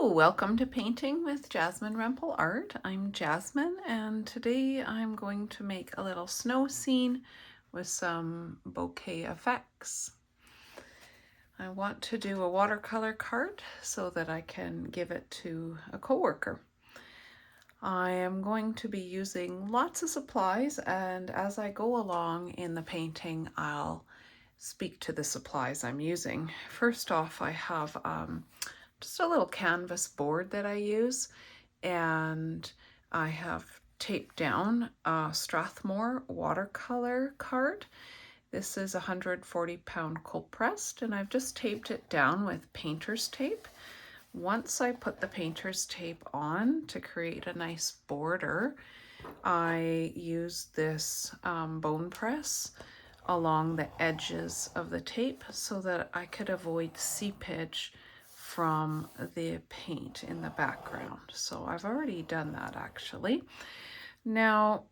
Hello, welcome to Painting with Jasmine Rempel Art. I'm Jasmine and today I'm going to make a little snow scene with some bokeh effects. I want to do a watercolor card so that I can give it to a coworker. I am going to be using lots of supplies, and as I go along in the painting I'll speak to the supplies I'm using. First off, I have just a little canvas board that I use, and I have taped down a Strathmore watercolor card. This is 140-pound cold pressed, and I've just taped it down with painter's tape. Once I put the painter's tape on to create a nice border, I use this bone press along the edges of the tape so that I could avoid seepage from the paint in the background. So I've already done that actually. Now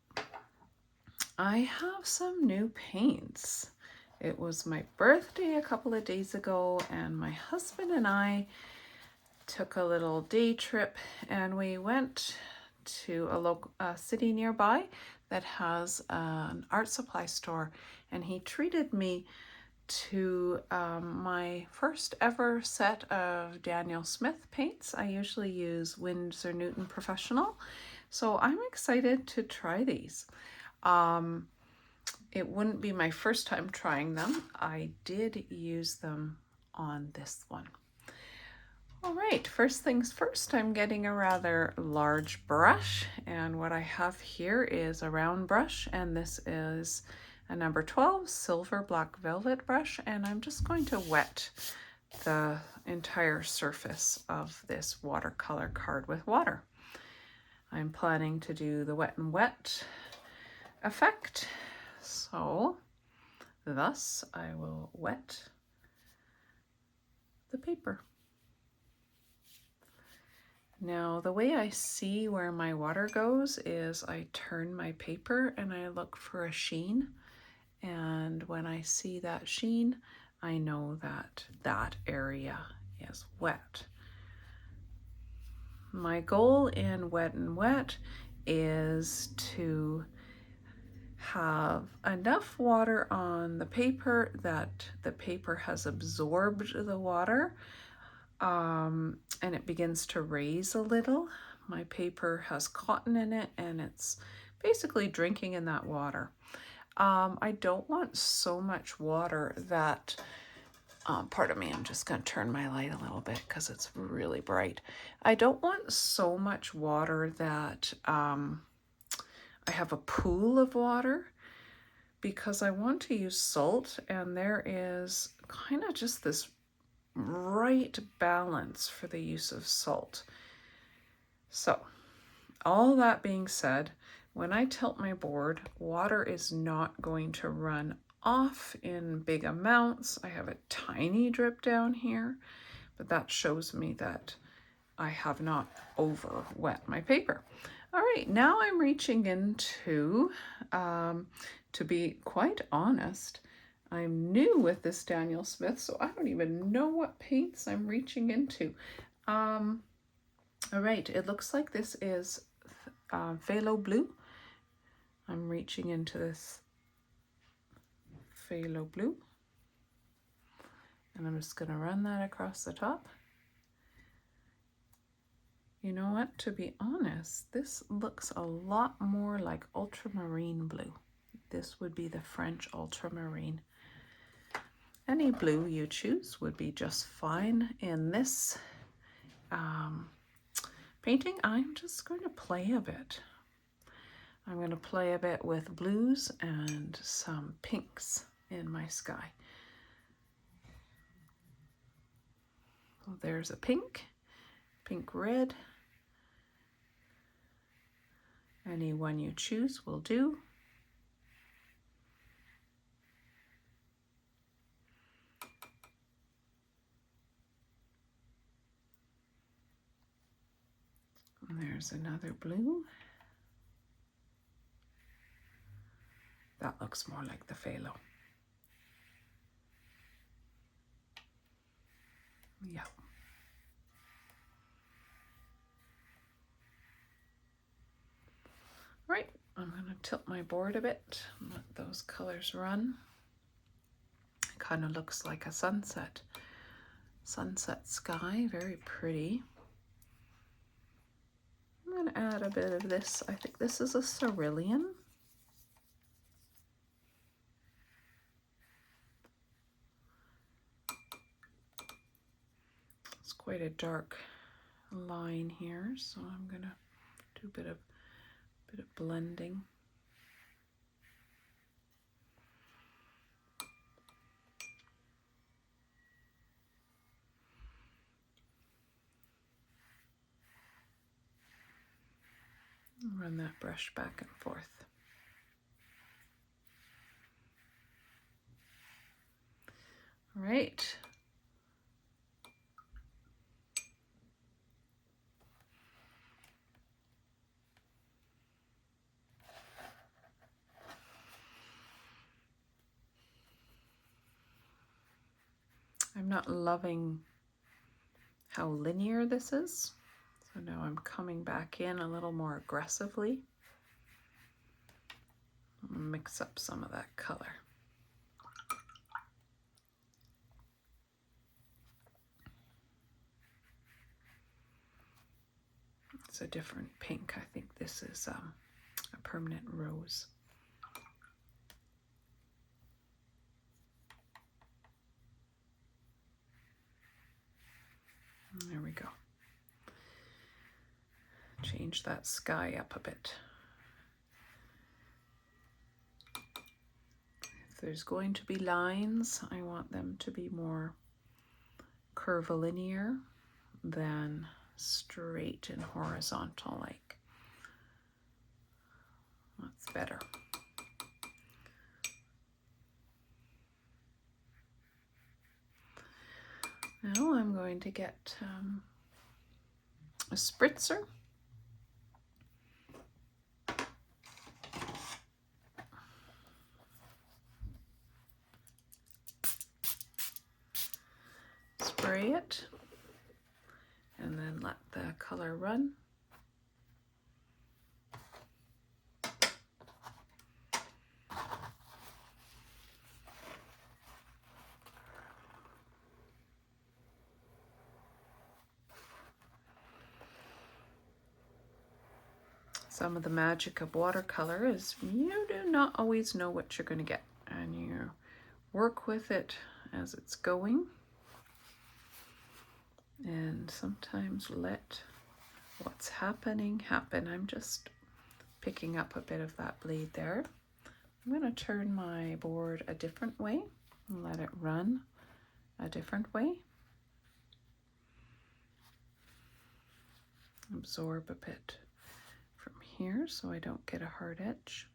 I have some new paints. It was my birthday a couple of days ago, and my husband and I took a little day trip, and we went to a local city nearby that has an art supply store, and he treated me to my first ever set of Daniel Smith paints. I usually use Winsor Newton Professional, so I'm excited to try these. It wouldn't be my first time trying them. I did use them on this one. All right, first things first, I'm getting a rather large brush, and what I have here is a round brush, and this is a number 12 silver black velvet brush, and I'm just going to wet the entire surface of this watercolor card with water. I'm planning to do the wet and wet effect, so thus I will wet the paper. Now, the way I see where my water goes is I turn my paper and I look for a sheen. And when I see that sheen, I know that that area is wet. My goal in wet and wet is to have enough water on the paper that the paper has absorbed the water, and it begins to raise a little. My paper has cotton in it and it's basically drinking in that water. I don't want so much water that, pardon me, I'm just going to turn my light a little bit because it's really bright. I don't want so much water that I have a pool of water, because I want to use salt, and there is kind of just this right balance for the use of salt. So, all that being said, when I tilt my board, water is not going to run off in big amounts. I have a tiny drip down here, but that shows me that I have not over wet my paper. All right, now I'm reaching into, to be quite honest, I'm new with this Daniel Smith, so I don't even know what paints I'm reaching into. All right, it looks like this is phthalo blue. I'm reaching into this phthalo blue, and I'm just going to run that across the top. You know what, to be honest, this looks a lot more like ultramarine blue. This would be the French ultramarine. Any blue you choose would be just fine. In this painting, I'm just going to play a bit. I'm going to play a bit with blues and some pinks in my sky. So there's a pink, pink red. Any one you choose will do. And there's another blue. That looks more like the phthalo. Yeah. tilt my board a bit and let those colors run. It kind of looks like a sunset sky, very pretty. I'm going to add a bit of this. I think this is a cerulean. It's quite a dark line here, so I'm going to do a bit of blending. Run that brush back and forth. All right. I'm not loving how linear this is, so now I'm coming back in a little more aggressively. I'm gonna mix up some of that color. It's a different pink. I think this is a permanent rose. There we go. Change that sky up a bit. If there's going to be lines, I want them to be more curvilinear than straight and horizontal like. That's better. Now I'm going to get a spritzer. Spray it and then let the color run. Some of the magic of watercolor is you do not always know what you're going to get, and you work with it as it's going, and sometimes let what's happening happen. I'm just picking up a bit of that blade there. I'm going to turn my board a different way and let it run a different way. Absorb a bit from here so I don't get a hard edge.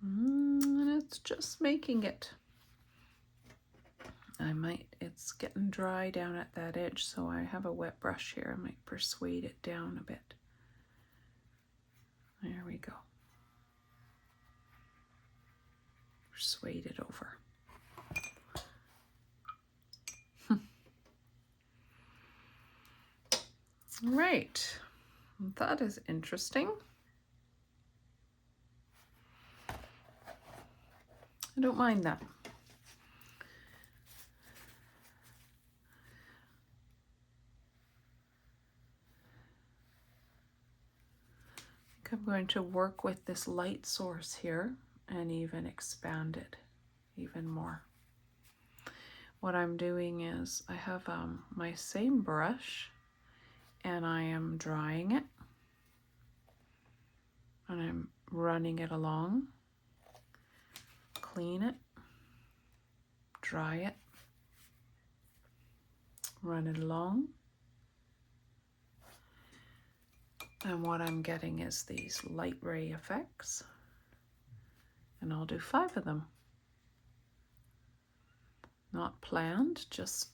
And it's just making it. It's getting dry down at that edge, so I have a wet brush here. I might persuade it down a bit. There we go. Persuade it over. Right, that is interesting. I don't mind that. I think I'm going to work with this light source here and even expand it even more. What I'm doing is I have my same brush and I am drying it and I'm running it along. Clean it, dry it, run it along. And what I'm getting is these light ray effects. And I'll do 5 of them. Not planned, just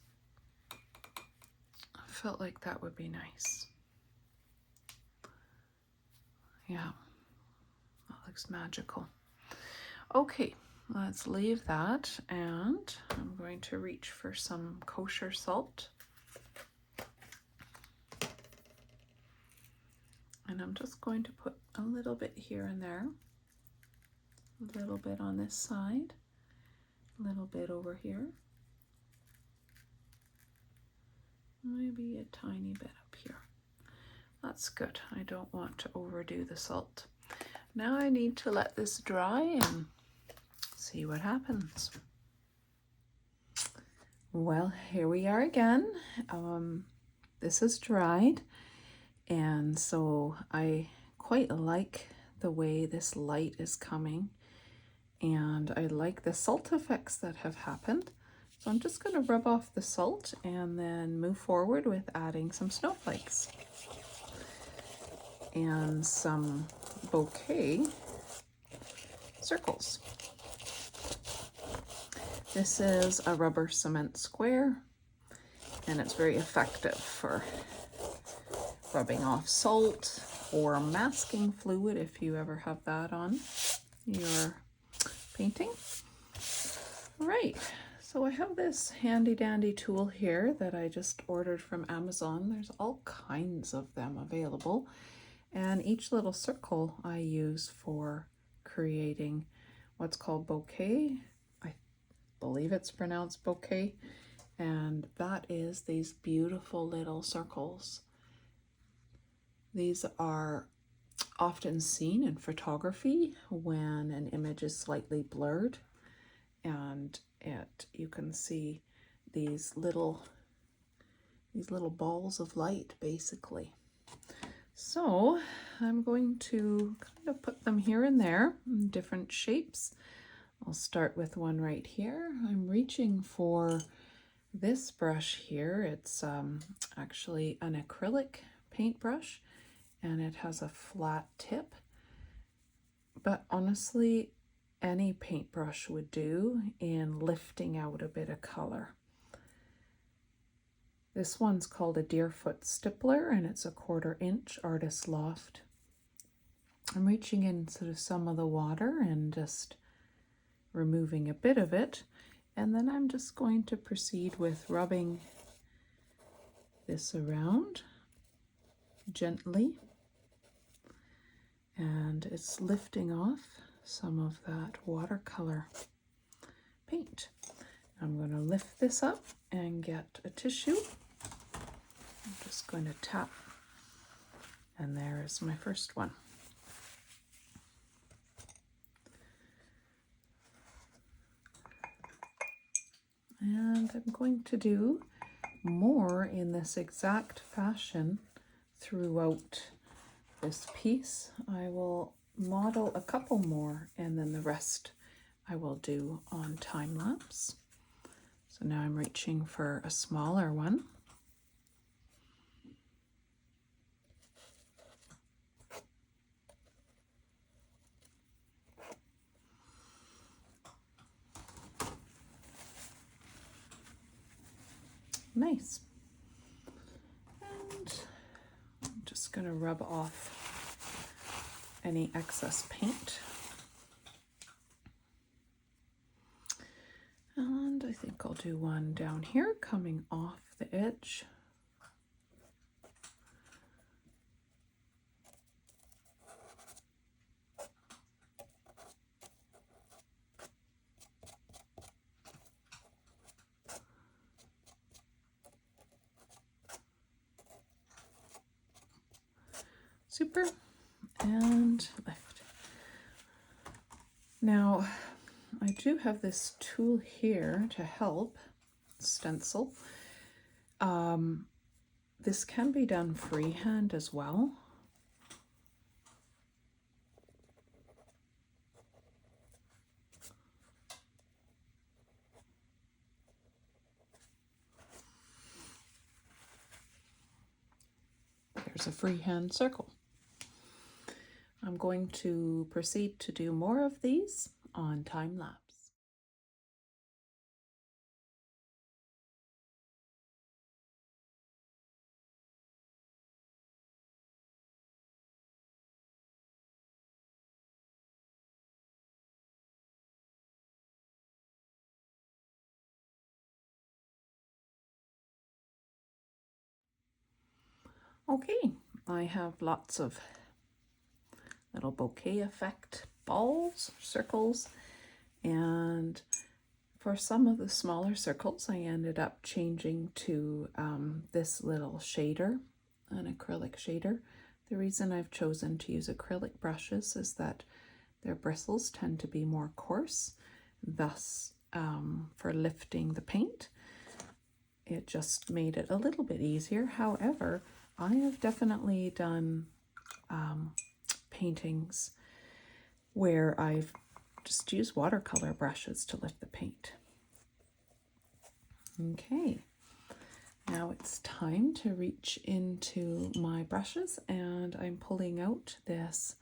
felt like that would be nice. Yeah, that looks magical. Okay, let's leave that, and I'm going to reach for some kosher salt. And I'm just going to put a little bit here and there, a little bit on this side, a little bit over here, maybe a tiny bit up here. That's good. I don't want to overdo the salt. Now I need to let this dry and see what happens. Well, here we are again. This is dried, and so I quite like the way this light is coming, and I like the salt effects that have happened. So I'm just going to rub off the salt and then move forward with adding some snowflakes and some bokeh circles. This is a rubber cement square, and it's very effective for rubbing off salt or masking fluid if you ever have that on your painting. Right, so I have this handy dandy tool here that I just ordered from Amazon. There's all kinds of them available, and each little circle I use for creating what's called bokeh. I believe it's pronounced bokeh, and that is these beautiful little circles. These are often seen in photography when an image is slightly blurred, and you can see these little balls of light basically. So I'm going to kind of put them here and there in different shapes. I'll start with one right here. I'm reaching for this brush here. It's actually an acrylic paintbrush, and it has a flat tip, but honestly any paintbrush would do in lifting out a bit of color. This one's called a Deerfoot Stippler, and it's a 1/4 inch Artist Loft. I'm reaching in sort of some of the water and just removing a bit of it, and then I'm just going to proceed with rubbing this around gently, and it's lifting off some of that watercolor paint. I'm going to lift this up and get a tissue. I'm just going to tap, and there is my first one. And I'm going to do more in this exact fashion throughout this piece. I will model a couple more, and then the rest I will do on time lapse. So now I'm reaching for a smaller one. Nice. And I'm just going to rub off any excess paint. And I think I'll do one down here coming off the edge. Super, and lift. Now, I do have this tool here to help stencil. This can be done freehand as well. There's a freehand circle. I'm going to proceed to do more of these on time lapse. Okay, I have lots of little bokeh effect balls, circles, and for some of the smaller circles I ended up changing to this little shader, an acrylic shader. The reason I've chosen to use acrylic brushes is that their bristles tend to be more coarse, thus for lifting the paint it just made it a little bit easier. However, I have definitely done paintings where I've just used watercolor brushes to lift the paint. Okay, now it's time to reach into my brushes, and I'm pulling out this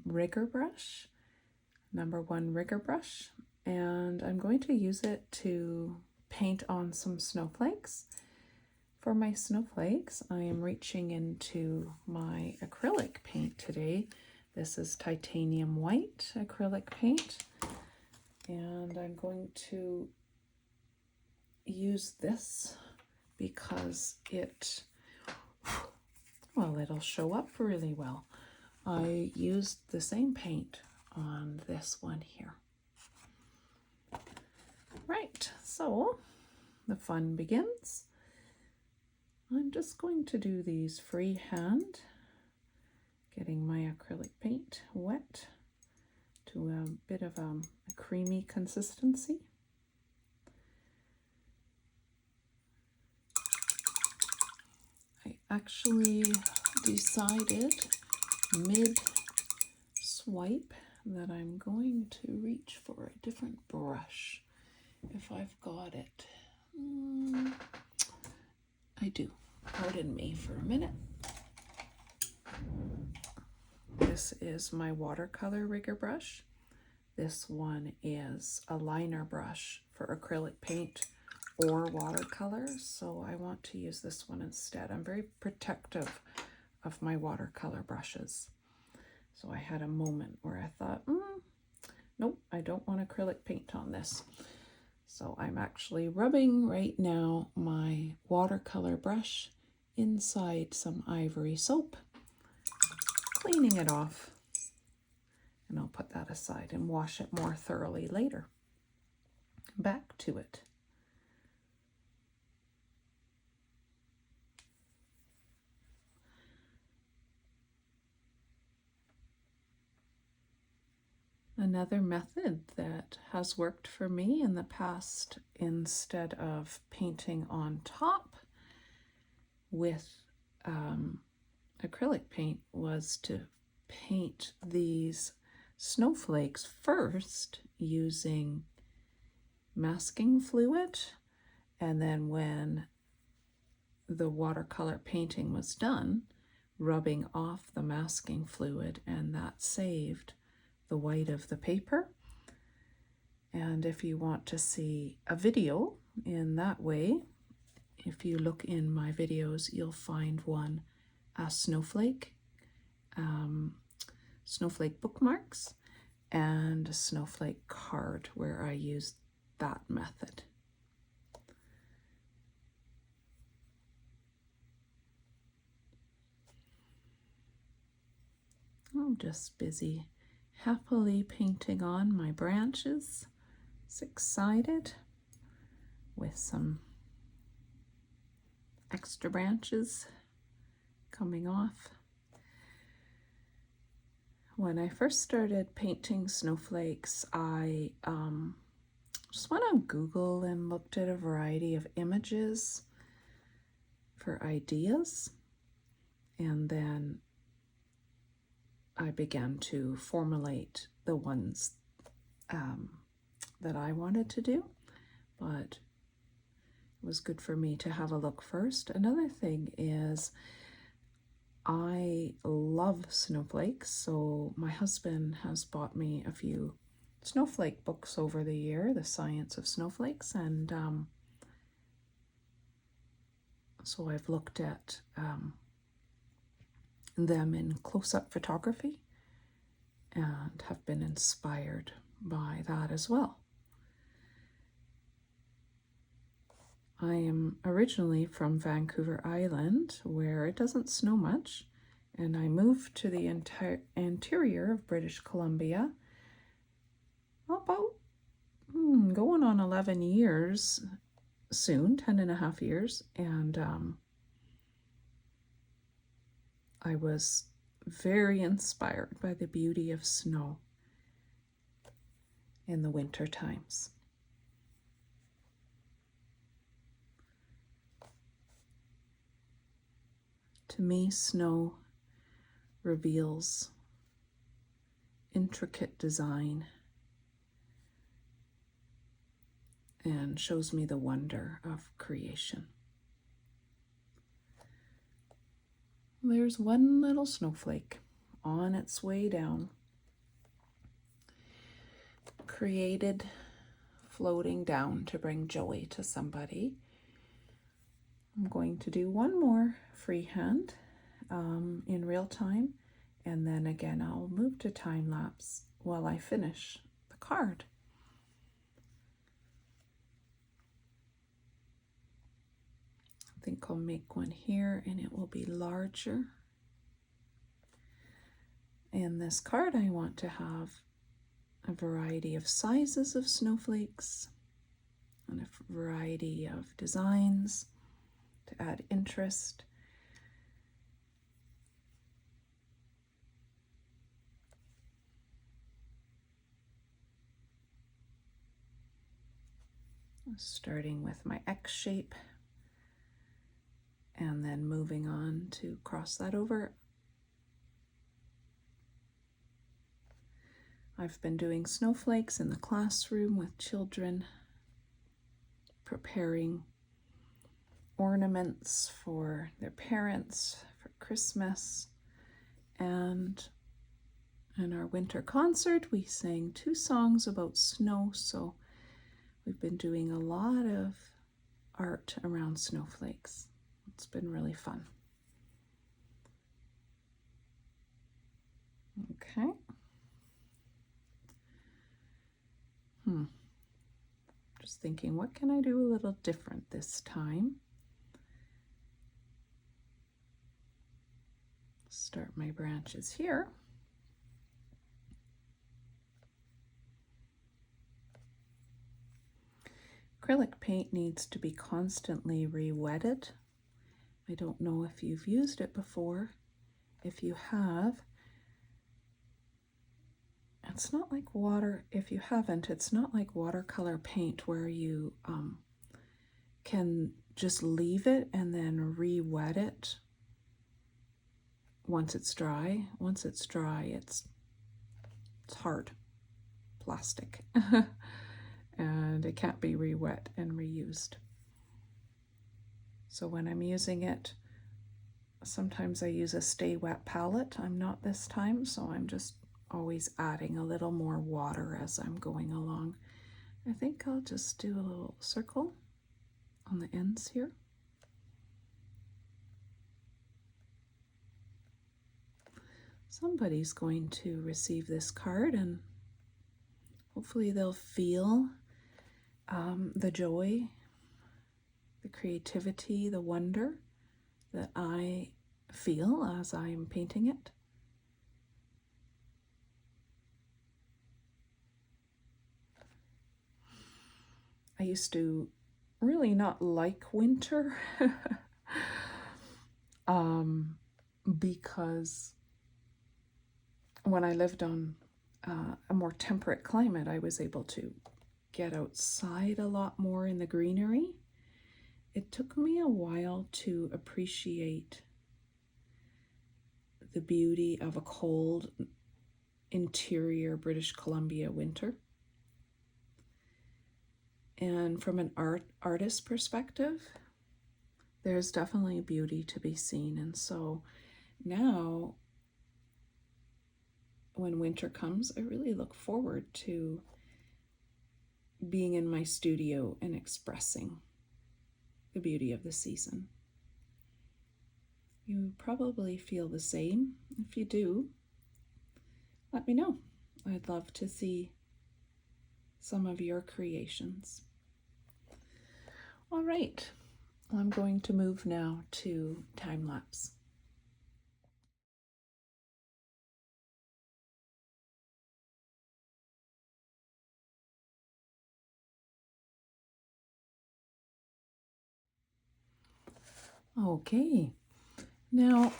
rigger brush, #1 rigger brush, and I'm going to use it to paint on some snowflakes. For my snowflakes, I am reaching into my acrylic paint today. This is titanium white acrylic paint, and I'm going to use this because it'll show up really well. I used the same paint on this one here. Right, so the fun begins. I'm just going to do these freehand, getting my acrylic paint wet to a bit of a creamy consistency. I actually decided mid-swipe that I'm going to reach for a different brush if I've got it. I do. Pardon me for a minute. This is my watercolor rigger brush. This one is a liner brush for acrylic paint or watercolor, so I want to use this one instead. I'm very protective of my watercolor brushes. So I had a moment where I thought, nope, I don't want acrylic paint on this. So I'm actually rubbing right now my watercolor brush inside some ivory soap, cleaning it off, and I'll put that aside and wash it more thoroughly later. Back to it. Another method that has worked for me in the past, instead of painting on top with acrylic paint, was to paint these snowflakes first using masking fluid, and then when the watercolor painting was done, rubbing off the masking fluid, and that saved the white of the paper. And if you want to see a video in that way, if you look in my videos, you'll find one, a snowflake bookmarks, and a snowflake card where I used that method. I'm just busy happily painting on my branches, 6-sided, with some extra branches coming off. When I first started painting snowflakes, I just went on Google and looked at a variety of images for ideas, and then I began to formulate the ones that I wanted to do, but it was good for me to have a look first. Another thing is I love snowflakes, so my husband has bought me a few snowflake books over the year, The Science of Snowflakes, and so I've looked at them in close-up photography and have been inspired by that as well. I am originally from Vancouver Island, where it doesn't snow much, And I moved to the interior of British Columbia about going on 11 years soon, 10 and a half years. And I was very inspired by the beauty of snow in the winter times. To me, snow reveals intricate design and shows me the wonder of creation. There's one little snowflake on its way down, created floating down to bring joy to somebody. I'm going to do one more freehand in real time, and then again I'll move to time lapse while I finish the card. I think I'll make one here and it will be larger. In this card I want to have a variety of sizes of snowflakes and a variety of designs to add interest. Starting with my X shape and then moving on to cross that over. I've been doing snowflakes in the classroom with children, preparing ornaments for their parents for Christmas. And in our winter concert, we sang 2 songs about snow, so we've been doing a lot of art around snowflakes. It's been really fun. Okay. Just thinking, what can I do a little different this time? Start my branches here. Acrylic paint needs to be constantly re-wetted. I don't know if you've used it before. If you have, it's not like water. If you haven't, it's not like watercolor paint where you can just leave it and then re-wet it once it's dry. Once it's dry, it's hard plastic and it can't be re-wet and reused. So when I'm using it, sometimes I use a stay wet palette. I'm not this time, so I'm just always adding a little more water as I'm going along. I think I'll just do a little circle on the ends here. Somebody's going to receive this card and hopefully they'll feel the joy, the creativity, the wonder that I feel as I am painting it. I used to really not like winter because when I lived on a more temperate climate, I was able to get outside a lot more in the greenery. It took me a while to appreciate the beauty of a cold interior British Columbia winter. And from an artist perspective, there's definitely beauty to be seen. And so now, when winter comes, I really look forward to being in my studio and expressing the beauty of the season. You probably feel the same. If you do, let me know. I'd love to see some of your creations. All right, I'm going to move now to time lapse. Okay, now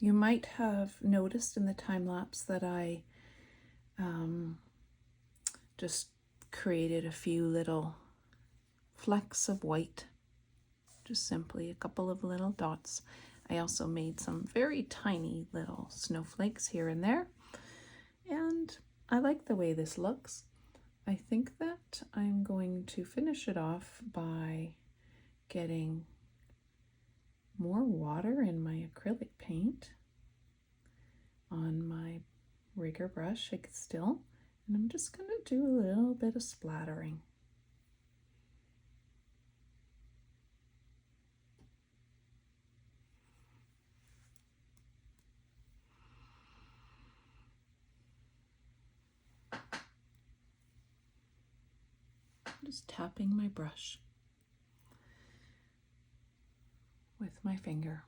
you might have noticed in the time lapse that I just created a few little flecks of white, just simply a couple of little dots. I also made some very tiny little snowflakes here and there, and I like the way this looks. I think that I'm going to finish it off by getting more water in my acrylic paint on my rigger brush still, and I'm just going to do a little bit of splattering. Just tapping my brush with my finger.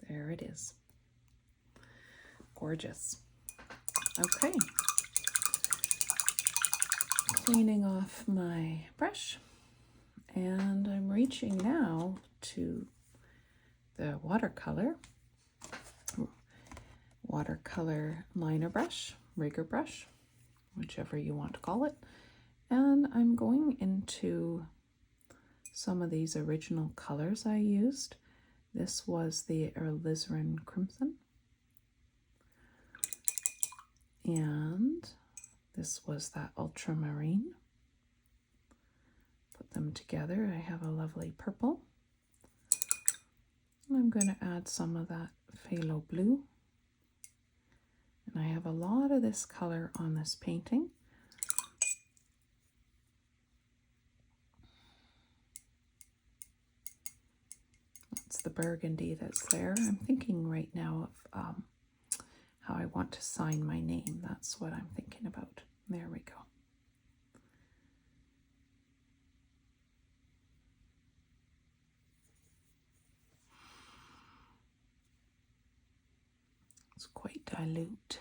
There it is. Gorgeous. Okay. Cleaning off my brush, and I'm reaching now to the watercolor liner brush, rigger brush, whichever you want to call it. And I'm going into some of these original colors I used. This was the alizarin crimson, and this was that ultramarine. Put them together. I have a lovely purple. And I'm going to add some of that phthalo blue. And I have a lot of this color on this painting. That's the burgundy that's there. I'm thinking right now of how I want to sign my name. That's what I'm thinking about. There we go. It's quite dilute.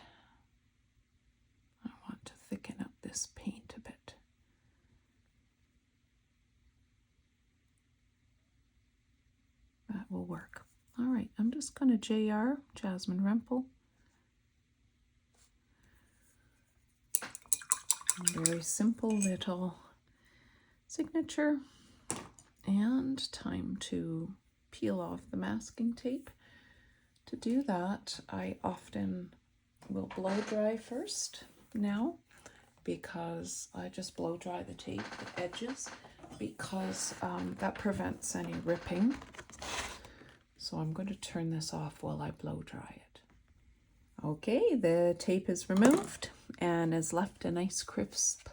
I want to thicken up this paint a bit. That will work. All right, I'm just going to JR, Jasmine Rempel. Very simple little signature, and time to peel off the masking tape. To do that, I often will blow dry first now, because I just blow dry the tape, the edges, because that prevents any ripping. So I'm going to turn this off while I blow dry it. Okay, the tape is removed and has left a nice crisp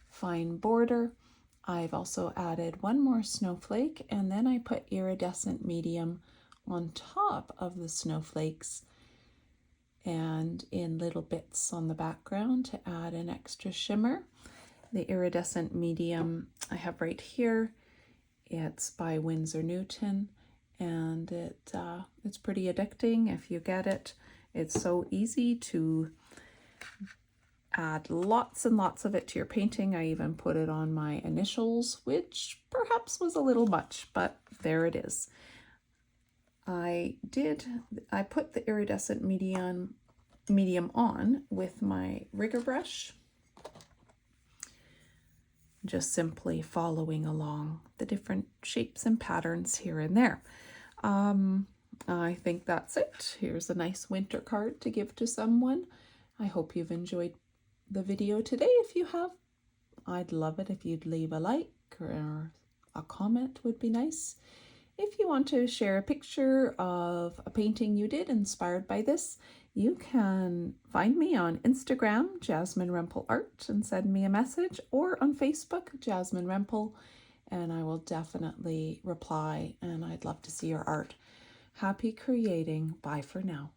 fine border. I've also added one more snowflake, and then I put iridescent medium on top of the snowflakes and in little bits on the background to add an extra shimmer. The iridescent medium I have right here. It's by Winsor Newton, and it's pretty addicting if you get it. It's so easy to add lots and lots of it to your painting. I even put it on my initials, which perhaps was a little much, but there it is. I put the iridescent medium on with my rigger brush, just simply following along the different shapes and patterns here and there. I think that's it. Here's a nice winter card to give to someone. I hope you've enjoyed the video today. If you have, I'd love it if you'd leave a like, or a comment would be nice. If you want to share a picture of a painting you did inspired by this, you can find me on Instagram, Jasmine Rempel Art, and send me a message, or on Facebook, Jasmine Rempel, and I will definitely reply, and I'd love to see your art. Happy creating. Bye for now.